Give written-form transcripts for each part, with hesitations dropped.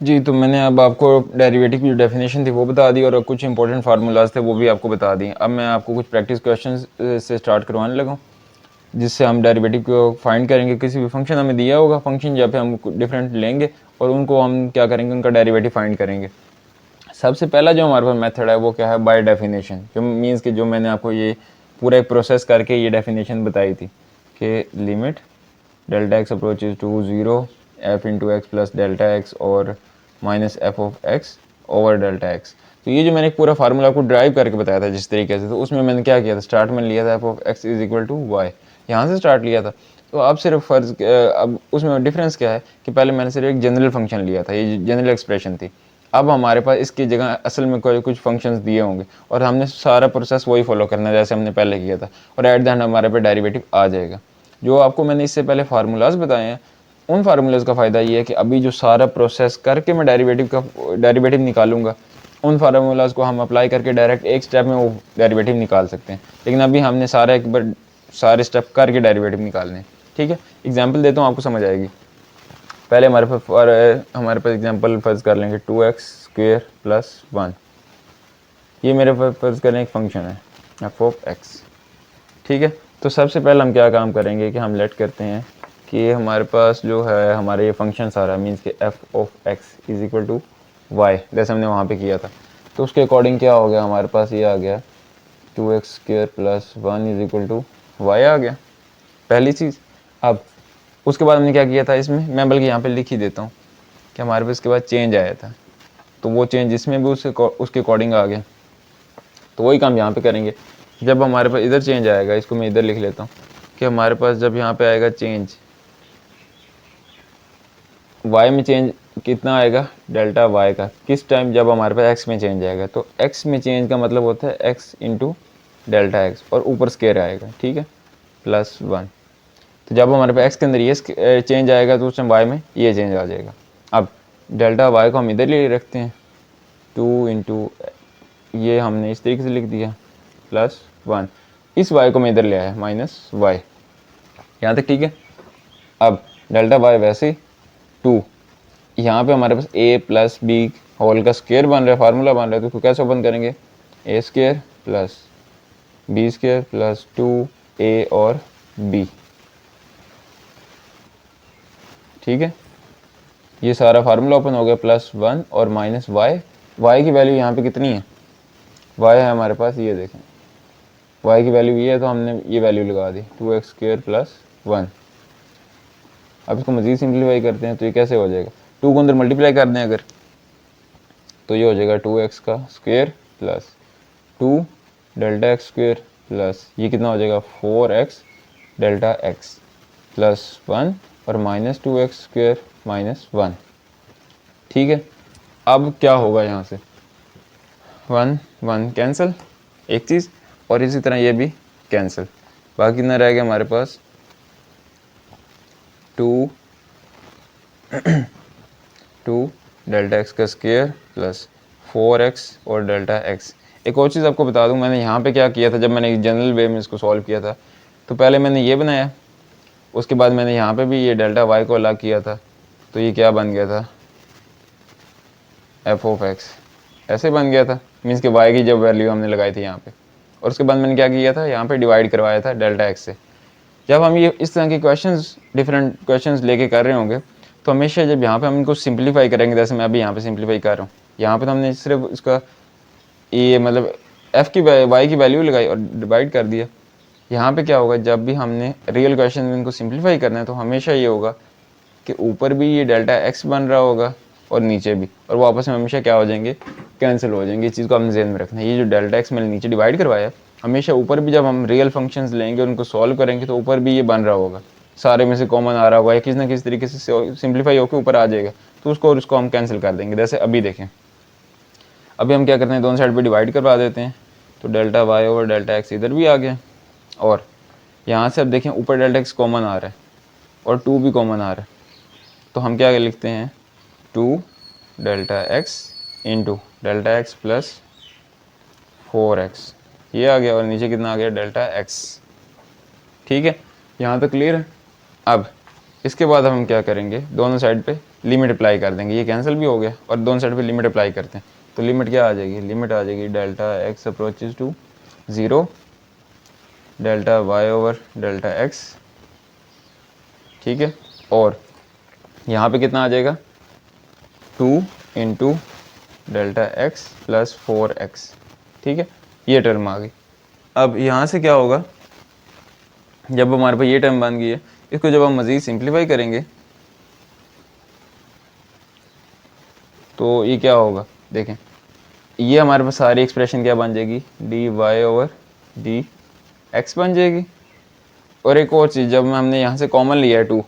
जी, तो मैंने अब आपको डेरिवेटिव की जो डेफिनेशन थी वो बता दी और कुछ इंपॉर्टेंट फार्मूलाज थे वो भी आपको बता दिए। अब मैं आपको कुछ प्रैक्टिस क्वेश्चंस से स्टार्ट करवाने लगा हूँ, जिससे हम डेरिवेटिव को फाइंड करेंगे। किसी भी फंक्शन हमें दिया होगा, फंक्शन जहाँ पे हम डिफरेंट लेंगे और उनको हम क्या करेंगे, उनका डेरिवेटिव फाइंड करेंगे। सबसे पहला जो हमारे पास मेथड है वो क्या है, बाय डेफिनेशन, जो मीन्स कि जो मैंने आपको ये पूरा एक प्रोसेस करके ये डेफिनेशन बताई थी कि limit delta x approaches to 0 f into x plus delta x और minus f of x over delta x. तो ये जो मैंने पूरा फार्मूला आपको ड्राइव करके बताया था जिस तरीके से, तो उसमें मैंने क्या किया था, स्टार्ट में लिया था f of x is equal to y, यहाँ से स्टार्ट लिया था। तो अब सिर्फ फर्ज अब उसमें डिफरेंस क्या है कि पहले मैंने सिर्फ एक जनरल फंक्शन लिया था, ये जनरल एक्सप्रेशन थी। अब हमारे पास इसकी जगह असल में कोई कुछ फंक्शंस दिए होंगे और हमने सारा प्रोसेस वही फॉलो करना है जैसे हमने पहले किया था, और एट द एंड हमारे पे डेरिवेटिव आ जाएगा। जो आपको मैंने इससे पहले फार्मूलाज बताए हैं, उन फार्मूलाज का फ़ायदा ये है कि अभी जो सारा प्रोसेस करके मैं डेरिवेटिव निकालूंगा, उन फार्मूलाज को हम अप्लाई करके डायरेक्ट एक स्टेप में वो डेरिवेटिव निकाल सकते हैं। लेकिन अभी हमने सारा एक बार सारे स्टेप करके डेरिवेटिव निकालने हैं। ठीक है, एग्जाम्पल देता हूँ, आपको समझ आएगी। पहले हमारे पास एग्जांपल फर्ज कर लेंगे 2x² प्लस 1। ये मेरे पास फर्ज करें एक फंक्शन है एफ ऑफ एक्स। ठीक है, तो सबसे पहले हम क्या काम करेंगे कि हम लेट करते हैं कि हमारे पास जो है हमारा ये फंक्शन सारा मीन्स कि f of x is equal to y, जैसे हमने वहाँ पे किया था। तो उसके अकॉर्डिंग क्या हो गया, हमारे पास ये आ गया 2x² plus 1 is equal to y आ गया, पहली चीज़। अब उसके बाद हमने क्या किया था, इसमें मैं बल्कि यहाँ पे लिख ही देता हूँ कि हमारे पास इसके बाद चेंज आया था, तो वो चेंज इसमें भी उसके अकॉर्डिंग आ गया। तो वही काम यहाँ पे करेंगे। जब हमारे पास इधर चेंज आएगा, इसको मैं इधर लिख लेता हूँ कि हमारे पास जब यहाँ पे आएगा चेंज y में, चेंज कितना आएगा, डेल्टा y का, किस टाइम, जब हमारे पास x में चेंज आएगा। तो x में चेंज का मतलब होता है x इंटू डेल्टा एक्स और ऊपर स्केयर आएगा, ठीक है, प्लस 1। तो जब हमारे पास x के अंदर ये चेंज आएगा तो उस टाइम y में ये चेंज आ जाएगा। अब डेल्टा y को हम इधर ले रखते हैं, 2 इंटू ये हमने इस तरीके से लिख दिया प्लस 1, इस y को मैं इधर ले आया माइनस y, यहाँ तक ठीक है। अब डेल्टा y वैसे 2, यहाँ पे हमारे पास a प्लस बी होल का स्क्वायर बन रहा है, फार्मूला बन रहा है, तो इसको कैसे ओपन करेंगे, a square plus b square plus 2a और b। ठीक है, ये सारा फार्मूला ओपन हो गया, प्लस 1 और माइनस y की वैल्यू यहाँ पे कितनी है, y है हमारे पास, ये देखें y की वैल्यू ये है, तो हमने ये वैल्यू लगा दी 2x² प्लस 1। अब इसको मज़ीद सिंप्लीफाई करते हैं तो ये कैसे हो जाएगा, 2 को अंदर मल्टीप्लाई कर दें अगर, तो ये हो जाएगा 2x का square plus 2 delta x square plus ये कितना हो जाएगा 4x डेल्टा एक्स प्लस 1 और माइनस 2x स्क्वायर माइनस 1। ठीक है, अब क्या होगा, यहाँ से 1 1 कैंसिल एक चीज़, और इसी तरह ये भी कैंसिल, बाकी ना रह गया हमारे पास 2 डेल्टा एक्स का स्क्वायर प्लस 4x और डेल्टा एक्स। एक और चीज़ आपको बता दूं, मैंने यहाँ पे क्या किया था, जब मैंने जनरल वे में इसको सॉल्व किया था, तो पहले मैंने ये बनाया, उसके बाद मैंने यहाँ पे भी ये डेल्टा वाई को अलग किया था, तो ये क्या बन गया था, एफ ऑफ एक्स, ऐसे बन गया था, मीन्स कि वाई की जब वैल्यू हमने लगाई थी यहाँ पे, और उसके बाद मैंने क्या किया था, यहाँ पे डिवाइड करवाया था डेल्टा एक्स से। जब हम ये इस तरह के क्वेश्चंस, डिफरेंट क्वेश्चंस लेके कर रहे होंगे, तो हमेशा जब यहाँ पे हम इनको सिंप्लीफाई करेंगे, जैसे मैं अभी यहाँ पे सिंप्लीफाई कर रहा हूँ, यहाँ पे तो हमने सिर्फ इसका ये मतलब एफ की वाई की वैल्यू लगाई और डिवाइड कर दिया। यहाँ पे क्या होगा, जब भी हमने रियल क्वेश्चन में इनको सिंप्लीफाई करना है, तो हमेशा ये होगा कि ऊपर भी ये डेल्टा एक्स बन रहा होगा और नीचे भी, और वो आपस में हमेशा क्या हो जाएंगे, कैंसिल हो जाएंगे। इस चीज़ को हमने ध्यान में रखना है, ये जो डेल्टा एक्स मैंने नीचे डिवाइड करवाया, हमेशा ऊपर भी जब हम रियल फंक्शंस लेंगे उनको सॉल्व करेंगे तो ऊपर भी ये बन रहा होगा, सारे में से कॉमन आ रहा होगा, या किसी ना किसी तरीके से सिंप्लीफाई होकर ऊपर आ जाएगा, तो उसको और उसको हम कैंसिल कर देंगे। जैसे अभी देखें, अभी हम क्या करते हैं, दोनों साइड पे डिवाइड करवा देते हैं, तो delta y over delta x इधर भी आ गया, और यहाँ से अब देखें ऊपर डेल्टा एक्स कॉमन आ रहा है और 2 भी कॉमन आ रहा है, तो हम क्या लिखते हैं, 2 delta x into delta x plus 4x, ये आ गया, और नीचे कितना आ गया, डेल्टा एक्स। ठीक है, यहाँ तक क्लियर है। अब इसके बाद हम क्या करेंगे, दोनों साइड पे लिमिट अप्लाई कर देंगे, ये कैंसिल भी हो गया और दोनों साइड पे लिमिट अप्लाई करते हैं तो लिमिट क्या आ जाएगी, लिमिट आ जाएगी delta x approaches to 0 delta y over delta x, ठीक है। और यहाँ पे कितना आ जाएगा 2 into delta x plus 4x, ठीक है, ये टर्म आ गई। अब यहाँ से क्या होगा, जब हमारे पास ये टर्म बन गई है, इसको जब हम मज़ीद सिंप्लीफाई करेंगे तो ये क्या होगा, देखें ये हमारे पास सारी एक्सप्रेशन क्या बन जाएगी, d y over d x बन जाएगी। और एक और चीज़, जब हमने यहाँ से कॉमन लिया है 2,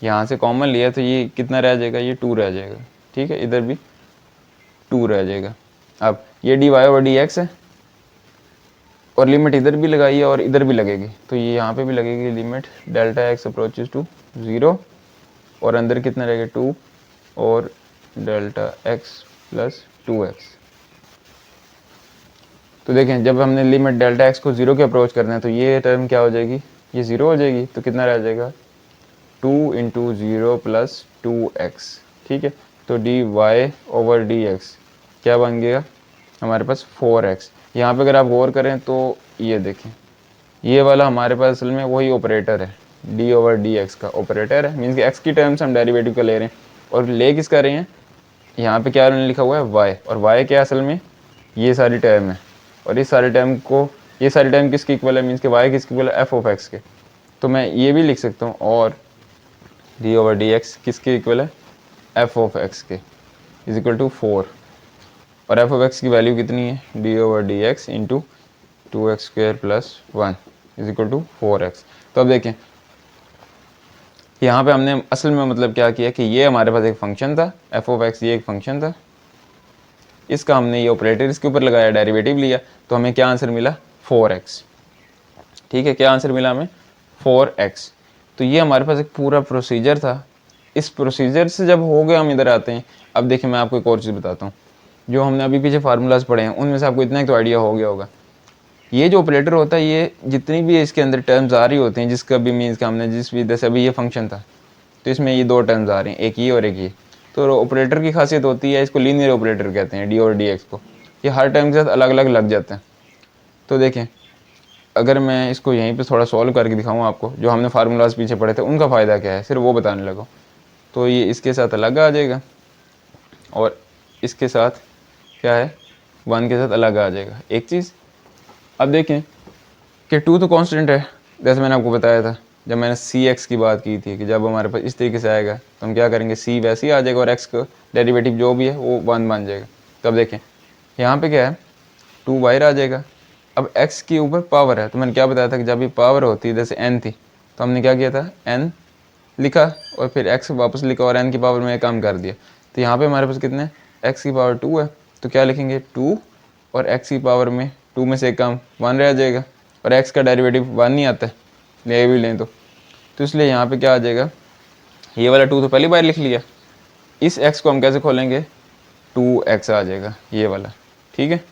यहाँ से कॉमन लिया तो ये कितना रह जाएगा, ये 2 रह जाएगा, ठीक है, इधर भी 2 रह जाएगा। अब ये d y over d x है और लिमिट इधर भी लगाई है और इधर भी लगेगी, तो ये यहाँ पे भी लगेगी limit delta x approaches to 0 और अंदर कितना रहेगा 2 और डेल्टा एक्स प्लस 2x। तो देखें जब हमने लिमिट डेल्टा एक्स को 0 के अप्रोच करना है तो ये टर्म क्या हो जाएगी, ये 0 हो जाएगी, तो कितना रह जाएगा 2 इंटू 0 प्लस 2x, ठीक है। तो d y over d x क्या बन गया हमारे पास 4x। यहाँ पे अगर आप गौर करें तो ये देखें ये वाला हमारे पास असल में वही ऑपरेटर है, डी ओवर डी एक्स का ऑपरेटर है, मीन्स कि एक्स की टर्म्स हम डेरिवेटिव का ले रहे हैं और ले किस कर रहे हैं, यहाँ पे क्या लिखा हुआ है वाई, और वाई क्या असल में ये सारी टर्म है और इस सारे टर्म को, ये सारी टर्म किसकी इक्वल है, मीन्स कि वाई किसकी इक्वल है एफ ऑफ एक्स के। तो मैं ये भी लिख सकता हूँ और डी ओवर डी एक्स किसके इक्वल है, एफ ऑफ एक्स के इज इक्वल टू 4 और एफ ऑफ एक्स की वैल्यू कितनी है, d over d x into 2x² plus 1 is equal to 4x। तो अब देखें यहाँ पे हमने असल में मतलब क्या किया कि ये हमारे पास एक फंक्शन था एफ ऑफ एक्स, ये एक फंक्शन था, इसका हमने ये ऑपरेटर इसके ऊपर लगाया, डेरिवेटिव लिया, तो हमें क्या आंसर मिला 4x, ठीक है, क्या आंसर मिला हमें 4x। तो ये हमारे पास एक पूरा प्रोसीजर था, इस प्रोसीजर से जब हो गया हम इधर आते हैं। अब देखिए मैं आपको एक और चीज़ बताता हूँ, जो हमने अभी पीछे फार्मूलाज पढ़े हैं उनमें से आपको इतना एक तो आइडिया हो गया होगा, ये जो ऑपरेटर होता है ये जितनी भी इसके अंदर टर्म्स आ रही होती हैं, जिसका भी मीन्स का हमने जिस भी, जैसे अभी ये फंक्शन था तो इसमें ये 2 टर्म्स आ रहे हैं, एक ये और एक ये, तो ऑपरेटर की खासियत होती है, इसको लीनियर ऑपरेटर कहते हैं डी और डी एक्स को, ये हर टर्म के साथ अलग अलग लग जाते हैं। तो देखें अगर मैं इसको यहीं पे थोड़ा सॉल्व करके दिखाऊँ आपको, जो हमने फार्मूलाज पीछे पढ़े थे उनका फ़ायदा क्या है सिर्फ वो बताने लगा, तो ये इसके साथ अलग आ जाएगा और इसके साथ क्या है 1 के साथ अलग आ जाएगा एक चीज़। अब देखें कि 2 तो कांस्टेंट है, जैसे मैंने आपको बताया था जब मैंने cx की बात की थी कि जब हमारे पास इस तरीके से आएगा तो हम क्या करेंगे, c वैसे ही आ जाएगा और x का डेरिवेटिव जो भी है वो 1 बन जाएगा। तो अब देखें यहाँ पे क्या है 2 बाहर आ जाएगा, अब x के ऊपर पावर है, तो मैंने क्या बताया था कि जब ये पावर होती है जैसे n थी तो हमने क्या किया था n लिखा और फिर x वापस लिखा और n की पावर में कम कर दिया। तो यहाँ पे हमारे पास कितने x की पावर 2 है, तो क्या लिखेंगे 2 और x की पावर में 2 में से कम 1 रह जाएगा और x का डेरिवेटिव 1 नहीं आता है, ले भी लें तो इसलिए यहाँ पे क्या आ जाएगा, ये वाला 2 तो पहली बार लिख लिया, इस x को हम कैसे खोलेंगे 2x आ जाएगा ये वाला, ठीक है।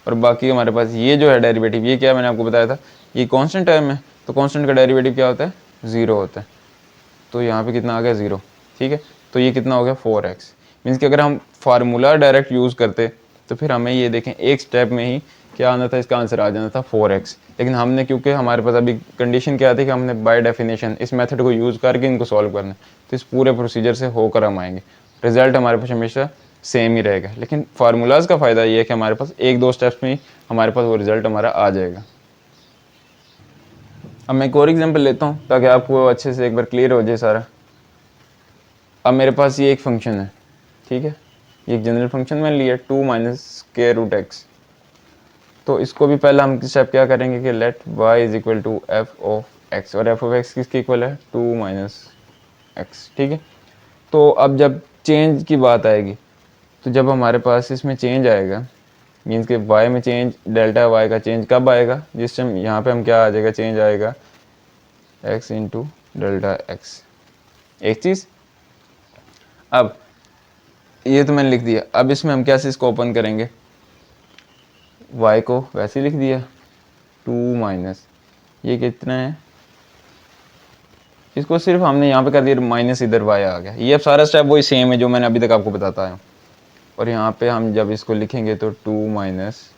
और बाकी हमारे पास ये जो है डेरिवेटिव, ये क्या मैंने आपको बताया था ये कांस्टेंट टर्म है, तो कांस्टेंट का डेरिवेटिव क्या होता है 0 होता है, तो यहाँ पे कितना आ गया 0, ठीक है। तो ये कितना हो गया 4x, मीन्स कि अगर हम फार्मूला डायरेक्ट यूज़ करते तो फिर हमें ये देखें एक स्टेप में ही क्या आना था, इसका आंसर आ जाना था 4x, लेकिन हमने क्योंकि हमारे पास अभी कंडीशन क्या थी कि हमने बाय डेफिनेशन इस मेथड को यूज़ करके इनको सॉल्व करना है, तो इस पूरे प्रोसीजर से होकर हम आएंगे, रिजल्ट हमारे पास हमेशा सेम ही रहेगा। लेकिन फार्मूलाज का फ़ायदा ये है कि हमारे पास 1-2 स्टेप्स में ही हमारे पास वो रिज़ल्ट हमारा आ जाएगा। अब मैं एक और एग्जांपल लेता हूँ ताकि आपको अच्छे से एक बार क्लियर हो जाए सारा। अब मेरे पास ये एक फंक्शन है, ठीक है, ये एक जनरल फंक्शन मैंने लिया 2 माइनस स्क्वायर रूट एक्स, तो इसको भी पहले हम स्टेप क्या करेंगे कि let y is equal to f of x, और एफ ऑफ एक्स किसके इक्वल है 2 माइनस एक्स, ठीक है। तो अब जब चेंज की बात आएगी तो जब हमारे पास इसमें चेंज आएगा, मीन्स कि y में चेंज, डेल्टा y का चेंज कब आएगा, जिस टाइम यहाँ पे हम क्या आ जाएगा, चेंज आएगा x इंटू डेल्टा एक्स, एक चीज़। अब ये तो मैंने लिख दिया, अब इसमें हम कैसे इसको ओपन करेंगे, y को वैसे ही लिख दिया 2 माइनस ये कितना है इसको सिर्फ हमने यहाँ पे कर दिया माइनस, इधर वाई आ गया। ये अब सारा स्टेप वही सेम है जो मैंने अभी तक आपको बताता है। और यहाँ पे हम जब इसको लिखेंगे तो 2 माइनस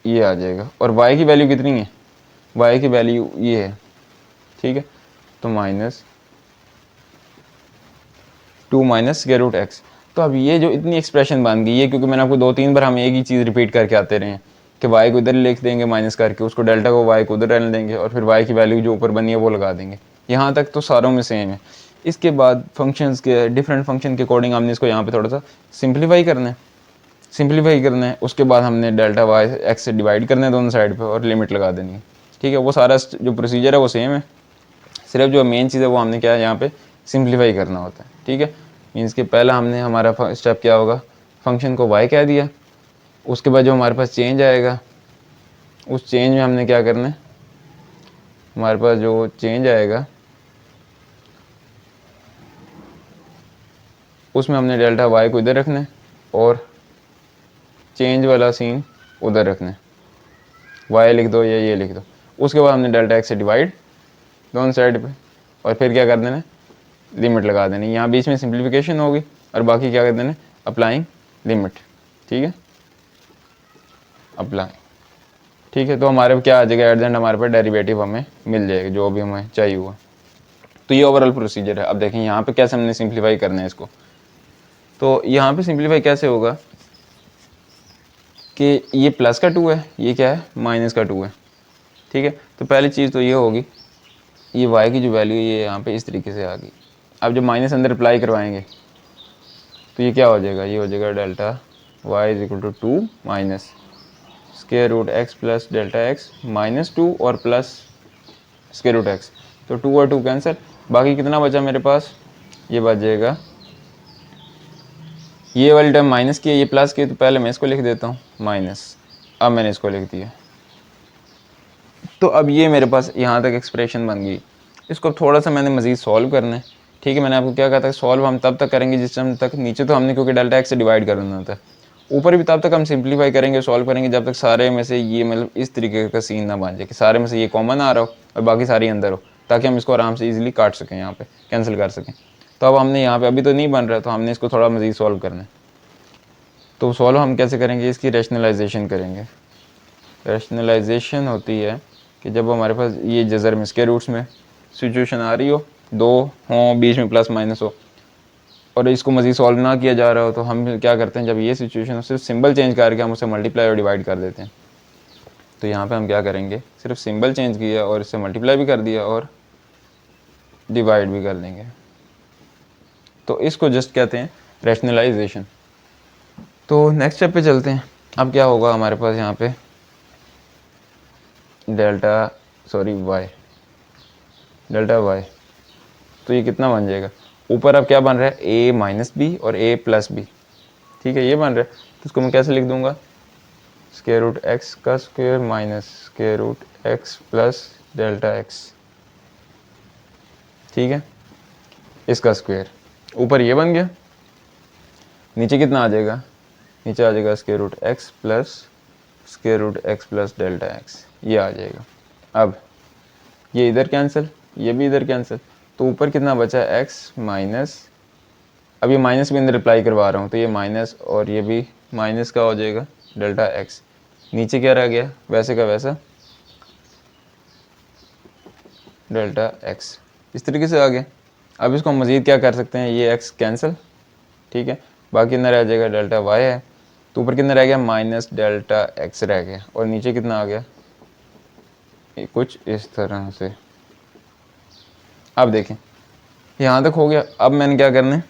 ये आ जाएगा। और y की वैल्यू कितनी है, y की वैल्यू ये है, ठीक है। तो minus 2 minus square root x. तो अब ये जो इतनी एक्सप्रेशन बन गई है, क्योंकि मैंने आपको 2-3 बार हम एक ही चीज़ रिपीट करके आते रहे हैं कि y को इधर लिख देंगे माइनस करके, उसको डेल्टा को y को उधर रहने देंगे और फिर y की वैल्यू जो ऊपर बनी है वो लगा देंगे। यहाँ तक तो सारों में सेम है। इसके बाद फंक्शंस के डिफरेंट फंक्शन के अकॉर्डिंग हमने इसको यहाँ पे थोड़ा सा सिंप्लीफाई करना है। उसके बाद हमने डेल्टा वाई एक्स से डिवाइड करना है दोनों साइड पे और लिमिट लगा देनी है, ठीक है। वो सारा जो प्रोसीजर है वो सेम है, सिर्फ जो मेन चीज़ है वो हमने क्या है यहाँ पे सिंप्लीफाई करना होता है, ठीक है। मीन्स कि पहला हमने हमारा स्टेप क्या होगा, फंक्शन को वाई कह दिया। उसके बाद जो हमारे पास चेंज आएगा, उस चेंज में हमने क्या करना है, हमारे पास जो चेंज आएगा उसमें हमने डेल्टा वाई को इधर रखना है और चेंज वाला सीन उधर रखना है, वाई लिख दो या ये लिख दो। उसके बाद हमने डेल्टा एक्स से डिवाइड दोनों साइड पे और फिर क्या कर देना, लिमिट लगा देनी। यहाँ बीच में सिंप्लीफिकेशन होगी और बाकी क्या कर देना, अप्लाइंग लिमिट, ठीक है, अप्लाई, ठीक है। तो हमारे क्या आ जाएगा, एट द एंड हमारे पास डेरिवेटिव हमें मिल जाएगा जो भी हमें चाहिए हुआ। तो ये ओवरऑल प्रोसीजर है। अब देखें यहाँ पे कैसे हमने सिंप्लीफाई करना है इसको। तो यहाँ पे सिंप्लीफाई कैसे होगा कि ये प्लस का 2 है, ये क्या है माइनस का 2 है, ठीक है। तो पहली चीज़ तो ये होगी, ये y की जो वैल्यू ये यहाँ पे इस तरीके से आ गई। अब जब माइनस अंदर अप्लाई करवाएंगे तो ये क्या हो जाएगा, ये हो जाएगा delta y is equal to 2 minus square root x plus delta x minus 2 और प्लस स्क्वायर रूट एक्स। तो 2 और 2 कैंसिल, बाकी कितना बचा मेरे पास, ये बच जाएगा, ये वाली टर्म माइनस की है, ये प्लस की है, तो पहले मैं इसको लिख देता हूँ माइनस, अब मैंने इसको लिख दिया। तो अब ये मेरे पास यहाँ तक एक्सप्रेशन बन गई। इसको थोड़ा सा मैंने मज़ीद सॉल्व करना है, ठीक है। मैंने आपको क्या कहा था, सॉल्व हम तब तक करेंगे जिस टाइम तक, नीचे तो हमने क्योंकि डेल्टा एक्स से डिवाइड करना था, ऊपर भी तब तक हम सिंप्लीफाई करेंगे, सॉल्व करेंगे जब तक सारे में से ये मतलब इस तरीके का सीन ना बन जाए कि सारे में से ये कॉमन आ रहा हो और बाकी सारी अंदर हो, ताकि हम इसको आराम से ईजिली काट सकें, यहाँ पे कैंसिल कर सकें। तो अब हमने यहाँ पे अभी तो नहीं बन रहा, तो हमने इसको थोड़ा मज़ीद सॉल्व करना है। तो सॉल्व हम कैसे करेंगे, इसकी रैशनलाइजेशन करेंगे। रैशनलाइजेशन होती है कि जब हमारे पास ये जज़र में स्क्वायर रूट्स में सिचुएशन आ रही हो, दो हों, बीच में प्लस माइनस हो और इसको मज़ीद सॉल्व ना किया जा रहा हो, तो हम क्या करते हैं, जब ये सिचुएशन हो सिर्फ सिंबल चेंज करके हम उसे मल्टीप्लाई और डिवाइड कर देते हैं। तो यहाँ पे हम क्या करेंगे, सिर्फ सिंबल चेंज किया और इससे मल्टीप्लाई भी कर दिया और डिवाइड भी कर देंगे। तो इसको जस्ट कहते हैं रैशनलाइजेशन। तो नेक्स्ट स्टेप पे चलते हैं। अब क्या होगा हमारे पास यहाँ पे डेल्टा वाई, तो ये कितना बन जाएगा, ऊपर अब क्या बन रहा है, a माइनस बी और a प्लस बी, ठीक है, ये बन रहा है। तो इसको मैं कैसे लिख दूंगा, स्क्वायर रूट एक्स का square minus square root x plus delta x, ठीक है, इसका स्क्वायर। ऊपर ये बन गया, नीचे कितना आ जाएगा, नीचे आ जाएगा square root x plus delta x, ये आ जाएगा। अब ये इधर कैंसिल, ये भी इधर कैंसिल, तो ऊपर कितना बचा है, एक्स माइनस, अब ये माइनस भी अंदर अप्लाई करवा रहा हूँ तो ये माइनस और ये भी माइनस का हो जाएगा डेल्टा एक्स। नीचे क्या रह गया, वैसे का वैसा डेल्टा एक्स, इस तरीके से आ गया। अब इसको हम मज़ीद क्या कर सकते हैं, ये एक्स कैंसिल, ठीक है, बाकी अंदर रह जाएगा डेल्टा वाई है, तो ऊपर कितना रह गया, माइनस डेल्टा एक्स रह गया और नीचे कितना आ गया, कुछ इस तरह से। अब देखें यहाँ तक हो गया। अब मैंने क्या करना है,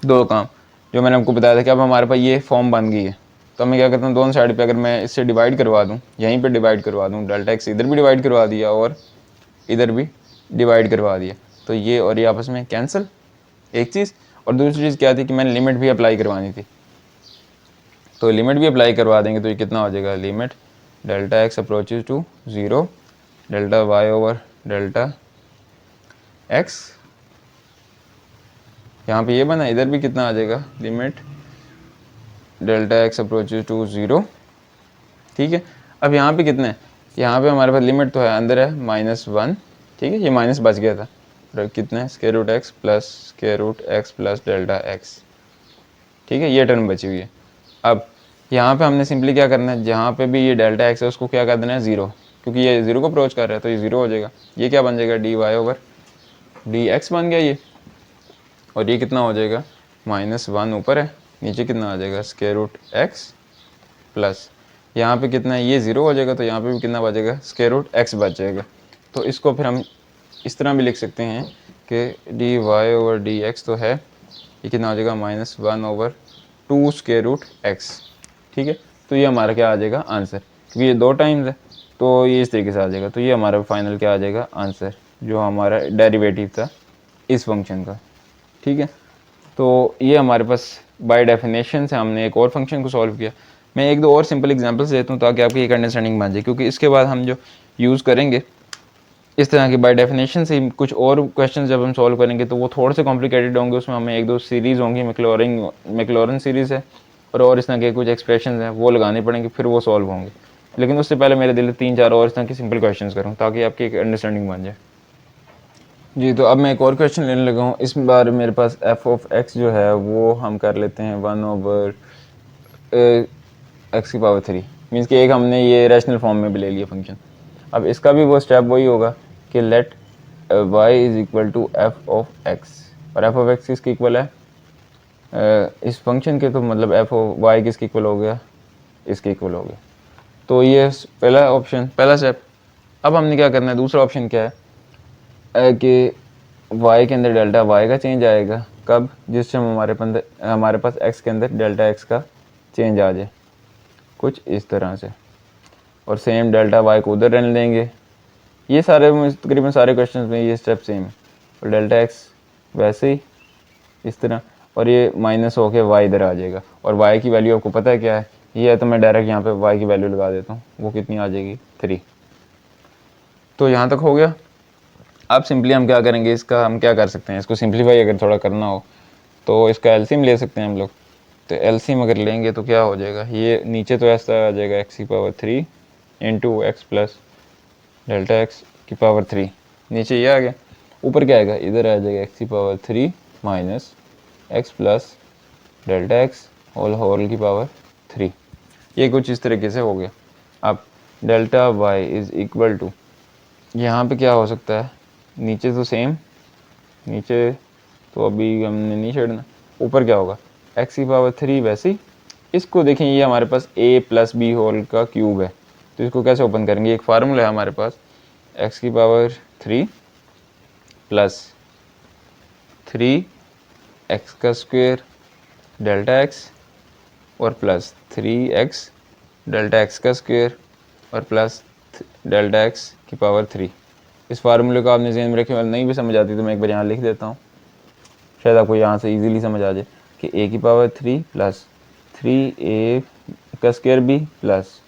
दो काम जो मैंने आपको बताया था कि अब हमारे पास ये फॉर्म बन गई है। तो मैं क्या करता हूँ, दोनों साइड पे अगर मैं इससे डिवाइड करवा दूँ, यहीं पे डिवाइड करवा दूँ, डेल्टा एक्स इधर भी डिवाइड करवा दिया और इधर भी डिवाइड करवा दिया, तो ये और ये आपस में कैंसिल, एक चीज़। और दूसरी चीज़ क्या थी कि मैंने लिमिट भी अप्लाई करवानी थी, तो लिमिट भी अप्लाई करवा देंगे तो ये कितना हो जाएगा, limit delta x approaches to 0 delta y over delta x, यहाँ पे ये बना, इधर भी कितना आ जाएगा, limit delta x approaches to 0, ठीक है। अब यहाँ पे कितना है, यहाँ पे हमारे पास लिमिट तो है, अंदर है -1 ठीक है, ये माइनस बच गया था। और कितना square root x plus square root x plus delta x, ठीक है, ये टर्म बची हुई है। अब यहाँ पे हमने सिंपली क्या करना है, जहाँ पे भी ये डेल्टा एक्स है उसको क्या कर देना है, ज़ीरो, क्योंकि ये ज़ीरो को अप्रोच कर रहा है तो ये ज़ीरो हो जाएगा। ये क्या बन जाएगा, d y over d x बन गया ये। और ये कितना हो जाएगा, -1 ऊपर है, नीचे कितना आ जाएगा स्क्वायर रूट एक्स प्लस यहाँ पे कितना है, ये ज़ीरो हो जाएगा तो यहाँ पे भी कितना बचेगा, स्क्वायर रूट एक्स बच जाएगा। तो इसको फिर हम इस तरह भी लिख सकते हैं कि d y over d x तो है, ये कितना हो जाएगा -1 ओवर 2 स्क्वायर रूट एक्स, ठीक है। तो ये हमारा क्या आ जाएगा आंसर, क्योंकि ये 2 टाइम्स है तो ये इस तरीके से आ जाएगा। तो ये हमारा फाइनल क्या आ जाएगा आंसर, जो हमारा डेरिवेटिव था इस फंक्शन का, ठीक है। तो ये हमारे पास बाय डेफिनेशन से हमने एक और फंक्शन को सॉल्व किया। मैं एक दो और सिंपल एग्जांपल्स देता हूँ ताकि आपकी एक अंडरस्टैंडिंग बन जाए, क्योंकि इसके बाद हम जो यूज़ करेंगे इस तरह के बाय डेफिनेशन से कुछ और क्वेश्चन जब हम सॉल्व करेंगे तो वो थोड़े से कॉम्प्लिकेटेड होंगे। उसमें हमें एक दो सीरीज़ होंगी, मैक्लॉरिन सीरीज़ है और इस तरह के कुछ एक्सप्रेशन हैं वो लगाने पड़ेंगे, फिर वो सॉल्व होंगे। लेकिन उससे पहले मेरे दिल में 3-4 और इस तरह के सिंपल क्वेश्चन करूँ ताकि आपकी एक अंडरस्टैंडिंग बन जाए। जी, तो अब मैं एक और क्वेश्चन लेने लगा हूँ। इस बार मेरे पास एफ ऑफ एक्स जो है वो हम कर लेते हैं 1/(x की पावर 3), मीन्स कि एक हमने ये रैशनल फॉर्म में भी ले लिया फंक्शन। अब इसका भी वो स्टेप वही होगा कि let y is equal to f of x, और एफ ऑफ एक्स किसके इक्वल है, इस फंक्शन के, तो मतलब एफ ऑफ वाई किसके इक्वल हो गया, इसके इक्वल हो गया। तो ये पहला ऑप्शन, पहला स्टेप। अब हमने क्या करना है, दूसरा ऑप्शन क्या है कि y के अंदर डेल्टा y का चेंज आएगा, कब, जिस टाइम हमारे पास x के अंदर डेल्टा x का चेंज आ जाए, कुछ इस तरह से। और सेम डेल्टा y को उधर रहने देंगे। ये सारे तकरीबन सारे क्वेश्चंस में ये स्टेप सेम है। और डेल्टा x वैसे ही इस तरह, और ये माइनस होके y इधर आ जाएगा। और y की वैल्यू आपको पता है क्या है, ये है, तो मैं डायरेक्ट यहाँ पे y की वैल्यू लगा देता हूँ, वो कितनी आ जाएगी 3। तो यहाँ तक हो गया। अब सिंपली हम क्या करेंगे, इसका हम क्या कर सकते हैं, इसको सिंप्लीफाई अगर थोड़ा करना हो तो इसका एलसीएम ले सकते हैं हम लोग। तो एलसीएम अगर लेंगे तो क्या हो जाएगा, ये नीचे तो ऐसा आ जाएगा x की power 3 into x plus delta x की पावर 3, नीचे ये आ गया। ऊपर क्या आएगा, इधर आ जाएगा x की power 3 minus x plus delta x whole की पावर 3। ये कुछ इस तरीके से हो गया। अब delta y is equal to, यहाँ पे क्या हो सकता है, नीचे तो सेम, नीचे तो अभी हमने नहीं छेड़ना। ऊपर क्या होगा, x की पावर 3 वैसे ही। इसको देखें, ये हमारे पास a प्लस बी होल का क्यूब है, तो इसको कैसे ओपन करेंगे, एक फार्मूला है हमारे पास, x की पावर 3 प्लस 3x का स्क्वायर डेल्टा x और प्लस 3x डेल्टा x का स्क्वायर और प्लस डेल्टा x की पावर 3। इस फार्मूले को आपने ज़हन में रखे, नहीं भी समझ आती तो मैं एक बार यहाँ लिख देता हूँ, शायद आपको यहाँ से इजीली समझ आ जाए कि a की पावर 3 प्लस 3a का स्क्वायर b प्लस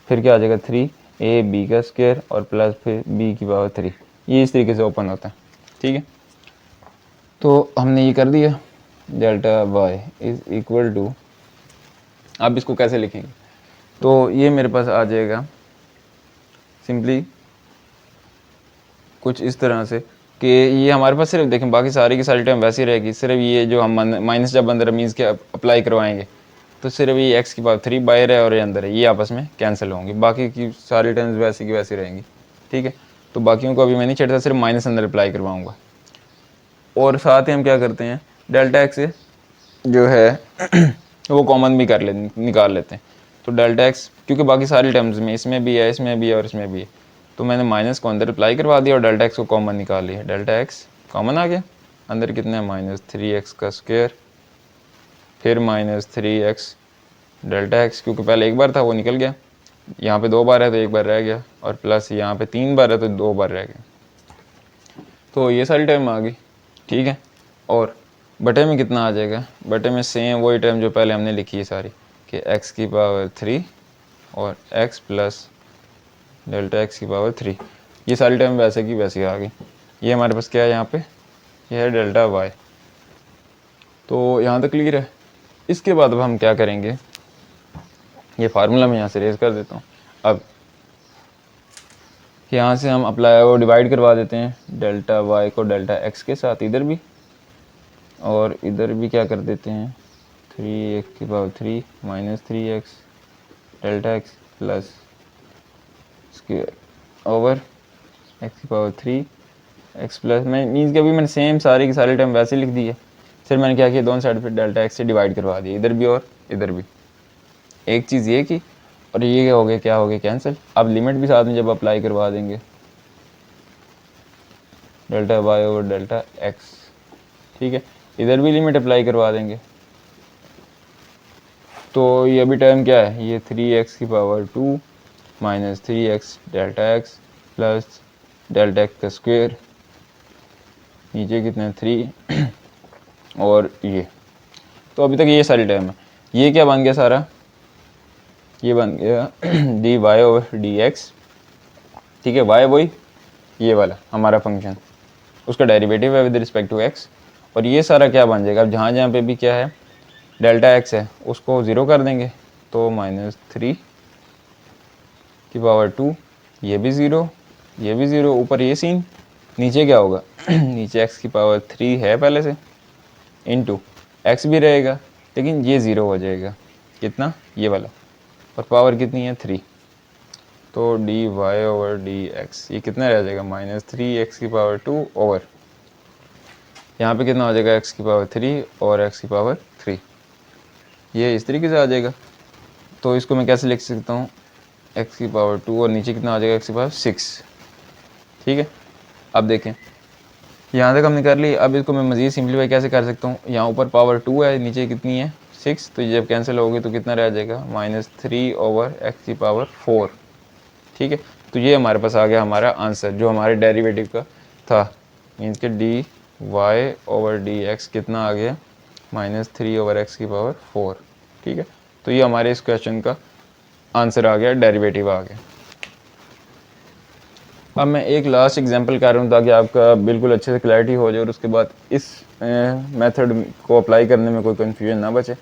फिर क्या आ जाएगा 3ab का स्क्वायर और प्लस फिर b की पावर 3। ये इस तरीके से ओपन होता है, ठीक है। तो हमने ये कर दिया, delta y is equal to, अब इसको कैसे लिखेंगे, तो ये मेरे पास आ जाएगा सिंपली कुछ इस तरह से कि ये हमारे पास सिर्फ देखें, बाकी सारी की सारी टर्म वैसी रहेगी, सिर्फ ये जो हम माइनस जब अंदर मीन्स के अप्लाई करवाएंगे तो सिर्फ ये x की पावर 3 बाहर है और ये अंदर है, ये आपस में कैंसिल होंगी, बाकी की सारी टर्म्स वैसी की वैसी रहेंगी, ठीक है। तो बाकियों को अभी मैं नहीं छेड़ता, सिर्फ माइनस अंदर अप्लाई करवाऊँगा। और साथ ही हम क्या करते हैं, डेल्टा एक्स जो है वो कॉमन भी कर निकाल लेते हैं। तो डेल्टा एक्स, क्योंकि बाकी सारी टर्म्स में इसमें भी है, इसमें भी है और इसमें भी है, तो मैंने माइनस को अंदर अप्लाई करवा दिया और डेल्टा एक्स को कॉमन निकाल लिया। डेल्टा एक्स कॉमन आ गया, अंदर कितना है -3x का स्क्वायर, फिर -3x डेल्टा एक्स, क्योंकि पहले एक बार था वो निकल गया, यहाँ पे 2 बार है तो 1 बार रह गया, और प्लस यहाँ पे 3 बार है तो 2 बार रह गया। तो ये सारी टर्म आ गई, ठीक है। और बटे में कितना आ जाएगा, बटे में सेम वही टर्म जो पहले हमने लिखी है सारी, कि x की पावर 3 और x प्लस डेल्टा x की पावर 3, ये सारी टर्म वैसे की वैसे आ गई। ये हमारे पास क्या है यहाँ पे, ये है डेल्टा y। तो यहाँ तक क्लियर है। इसके बाद अब हम क्या करेंगे, ये फार्मूला मैं यहाँ से रेज कर देता हूँ। अब यहाँ से हम अप्लाई वो डिवाइड करवा देते हैं डेल्टा वाई को डेल्टा एक्स के साथ इधर भी, और इधर भी क्या कर देते हैं 3x³ minus 3x delta x plus square over x³ x plus, मैं मीन्स कि अभी मैंने सेम सारे के सारे टर्म वैसे लिख दिए, फिर मैंने क्या किया दोनों साइड पे डेल्टा एक्स से डिवाइड करवा दिया, इधर भी और इधर भी। एक चीज़ ये की, और ये हो गया क्या हो गया कैंसिल। अब लिमिट भी साथ में जब अप्लाई करवा देंगे delta y over delta x, ठीक है, इधर भी लिमिट अप्लाई करवा देंगे, तो ये अभी टर्म क्या है, ये 3x² minus 3x delta x plus delta x का स्क्वेयर, नीचे कितने 3 और ये, तो अभी तक ये सारी टर्म है। ये क्या बन गया सारा, ये बन गया dy ओवर dx, ठीक है, y वही ये वाला हमारा फंक्शन, उसका डेरिवेटिव है विद रिस्पेक्ट टू x, और ये सारा क्या बन जाएगा, अब जहाँ जहाँ पे भी क्या है डेल्टा x है उसको 0 कर देंगे, तो -3 ये भी 0, ये भी 0, ऊपर ये सीन, नीचे क्या होगा नीचे x³ है पहले से, इनटू x भी रहेगा, लेकिन ये 0 हो जाएगा, कितना ये वाला, और पावर कितनी है 3, तो dy ओवर dx ये कितना रह जाएगा -3x² ओवर, यहाँ पे कितना हो जाएगा x³ और x³, ये इस तरीके से आ जाएगा। तो इसको मैं कैसे लिख सकता हूँ x³ और नीचे कितना आ जाएगा x6, ठीक है। अब देखें यहाँ तक हमने कर ली, अब इसको मैं मज़ीद सिंप्लीफाई कैसे कर सकता हूँ, यहाँ ऊपर पावर 2 है, नीचे कितनी है 6, तो ये जब कैंसिल होगी तो कितना रह जाएगा -3 ओवर x4, ठीक है। तो ये हमारे पास आ गया हमारा आंसर जो हमारे डेरिवेटिव का था, मीन्स के dy ओवर dx कितना आ गया -3 ओवर x4, ठीक है। तो ये हमारे इस क्वेश्चन का आंसर आ गया, डेरिवेटिव आ गया। अब मैं एक लास्ट एग्जांपल कर रहा हूँ ताकि आपका बिल्कुल अच्छे से क्लैरिटी हो जाए और उसके बाद इस मेथड को अप्लाई करने में कोई कन्फ्यूजन ना बचे,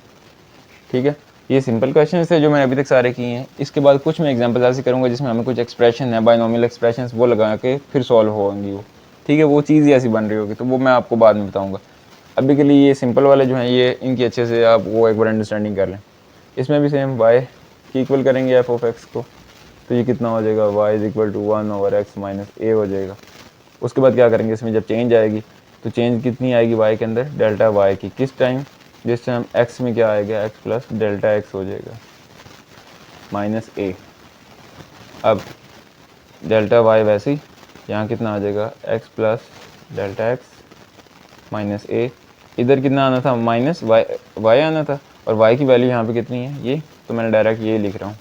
ठीक है। ये सिंपल क्वेश्चन थे जो मैंने अभी तक सारे किए हैं। इसके बाद कुछ मैं एग्जांपल ऐसे करूँगा जिसमें हमें कुछ एक्सप्रेशन है बाइनोमियल एक्सप्रेशन वो लगा के फिर सॉल्व होंगी वो, ठीक है, वो चीज़ ही ऐसी बन रही होगी, तो वो मैं आपको बाद में बताऊँगा। अभी के लिए ये सिंपल वाले जो हैं ये इनकी अच्छे से आप वो एक बार अंडरस्टैंडिंग कर लें। इसमें भी सेम y की इक्वल करेंगे f(x) को, तो ये कितना हो जाएगा y = 1 over x minus a हो जाएगा। उसके बाद क्या करेंगे, इसमें जब चेंज आएगी तो चेंज कितनी आएगी y के अंदर, डेल्टा y की, किस टाइम, जिस टाइम x में क्या आएगा x प्लस डेल्टा x हो जाएगा माइनस a। अब डेल्टा y वैसे ही यहाँ कितना आ जाएगा x plus delta x minus a, इधर कितना आना था माइनस y आना था, और y की वैल्यू यहाँ पे कितनी है ये, तो मैंने डायरेक्ट ये लिख रहा हूँ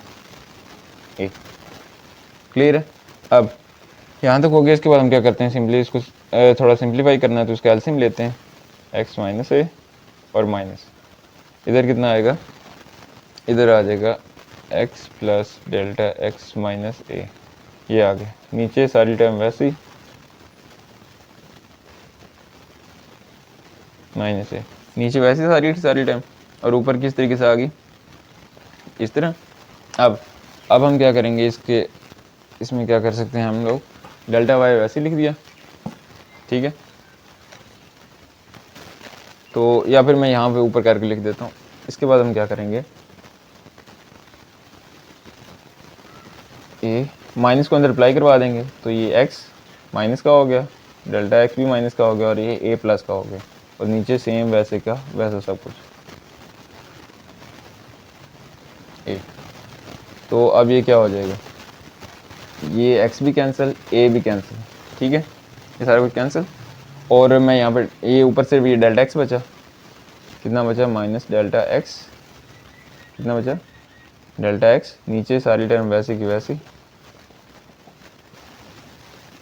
a, क्लियर है। अब यहाँ तक हो गया। इसके बाद हम क्या करते हैं, सिंपली इसको थोड़ा सिंप्लीफाई करना है तो इसका एलसीएम लेते हैं, x माइनस a और माइनस, इधर कितना आएगा, इधर आ जाएगा x plus delta x minus a, ये आ गया, नीचे सारी टर्म वैसे ही माइनस a, नीचे वैसे सारी टर्म, और ऊपर किस तरीके से आ गई, इस तरह। अब हम क्या करेंगे, इसमें क्या कर सकते हैं हम लोग, डेल्टा वाई वैसे लिख दिया, ठीक है, तो या फिर मैं यहाँ पे ऊपर करके लिख देता हूँ। इसके बाद हम क्या करेंगे, ए माइनस को अंदर अप्लाई करवा देंगे, तो ये x माइनस का हो गया, डेल्टा x भी माइनस का हो गया, और ये a प्लस का हो गया, और नीचे सेम वैसे का वैसा सब कुछ a। तो अब ये क्या हो जाएगा, ये x भी कैंसिल, a भी कैंसिल, ठीक है, ये सारा कुछ कैंसिल, और मैं यहाँ पर ये ऊपर से भी डेल्टा x बचा, कितना बचा माइनस डेल्टा x, कितना बचा डेल्टा x, नीचे सारी टर्म वैसे की वैसी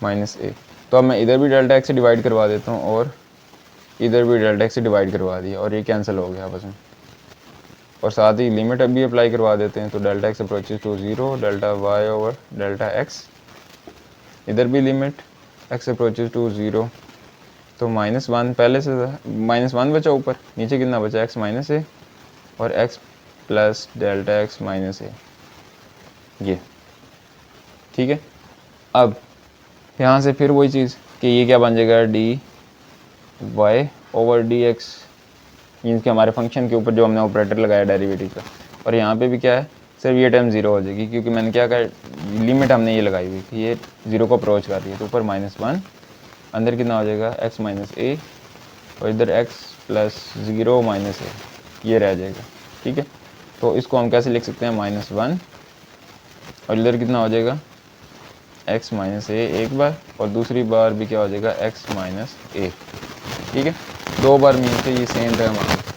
माइनस a। तो अब मैं इधर भी डेल्टा x से डिवाइड करवा देता हूँ और इधर भी डेल्टा x से डिवाइड करवा दिया, और ये कैंसिल हो गया आपस में, और साथ ही लिमिट अभी अप्लाई करवा देते हैं, तो delta x approaches to 0, delta y over delta x, इधर भी लिमिट x अप्रोचेज टू 0, तो -1 पहले से -1 बचा ऊपर, नीचे कितना बचा x माइनस a और x plus delta x minus a, ये ठीक है। अब यहाँ से फिर वही चीज़ कि ये क्या बन जाएगा, d y over d x, means कि हमारे फंक्शन के ऊपर जो हमने ऑपरेटर लगाया डेरिवेटिव का, और यहाँ पे भी क्या है, सिर्फ ये टाइम ज़ीरो हो जाएगी क्योंकि मैंने क्या कहा, लिमिट हमने ये लगाई हुई कि ये ज़ीरो को अप्रोच कर रही है, तो ऊपर -1, अंदर कितना हो जाएगा x माइनस ए, और इधर x प्लस ज़ीरो माइनस ए, ये रह जाएगा। ठीक है, तो इसको हम कैसे लिख सकते हैं, -1, और इधर कितना हो जाएगा, x माइनस ए एक बार, और दूसरी बार भी क्या हो जाएगा, x माइनस ए। ठीक है, दो बार मीन के ये सेम टर्म आ गया।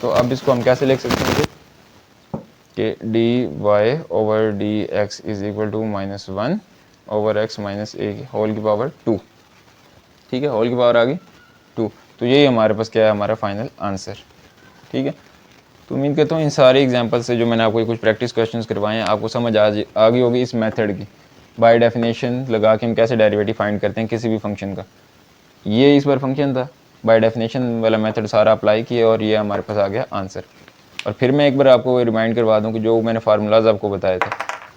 तो अब इसको हम कैसे लिख सकते हैं कि d y over d x is equal to -1 over x minus a whole की पावर 2। ठीक है, होल की पावर आ गई 2। तो यही हमारे पास क्या है, हमारा फाइनल आंसर। ठीक है, तो उम्मीद करता हूँ इन सारे एग्जांपल से जो मैंने आपको कुछ प्रैक्टिस क्वेश्चंस करवाए हैं आपको समझ आ गई होगी इस मेथड की, बाय डेफिनेशन लगा के हम कैसे डेरिवेटिव फाइंड करते हैं किसी भी फंक्शन का। ये इस बार फंक्शन था, बाय डेफिनेशन वाला मेथड सारा अप्लाई किया और ये हमारे पास आ गया आंसर। और फिर मैं एक बार आपको रिमाइंड करवा दूं कि जो मैंने फार्मूलाज आपको बताए थे,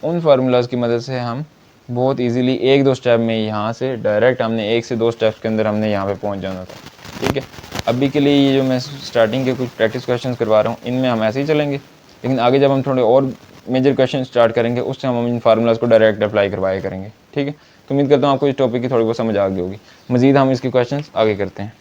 उन फार्मूलाज की मदद से हम बहुत इजीली एक दो स्टेप में यहाँ से डायरेक्ट हमने 1 से 2 स्टेप्स के अंदर हमने यहाँ पे पहुँच जाना था। ठीक है, अभी के लिए ये जो मैं स्टार्टिंग के कुछ प्रैक्टिस क्वेश्चन करवा रहा हूँ इनमें हम ऐसे ही चलेंगे, लेकिन आगे जब हम थोड़े और मेजर क्वेश्चन स्टार्ट करेंगे उससे हम इन फार्मूलाज को डायरेक्ट अप्लाई करवाया करेंगे। ठीक है, तो उम्मीद करता हूँ आपको इस टॉपिक की थोड़ी बहुत समझ आ गई होगी। मज़ीद हम इसके क्वेश्चन आगे करते हैं।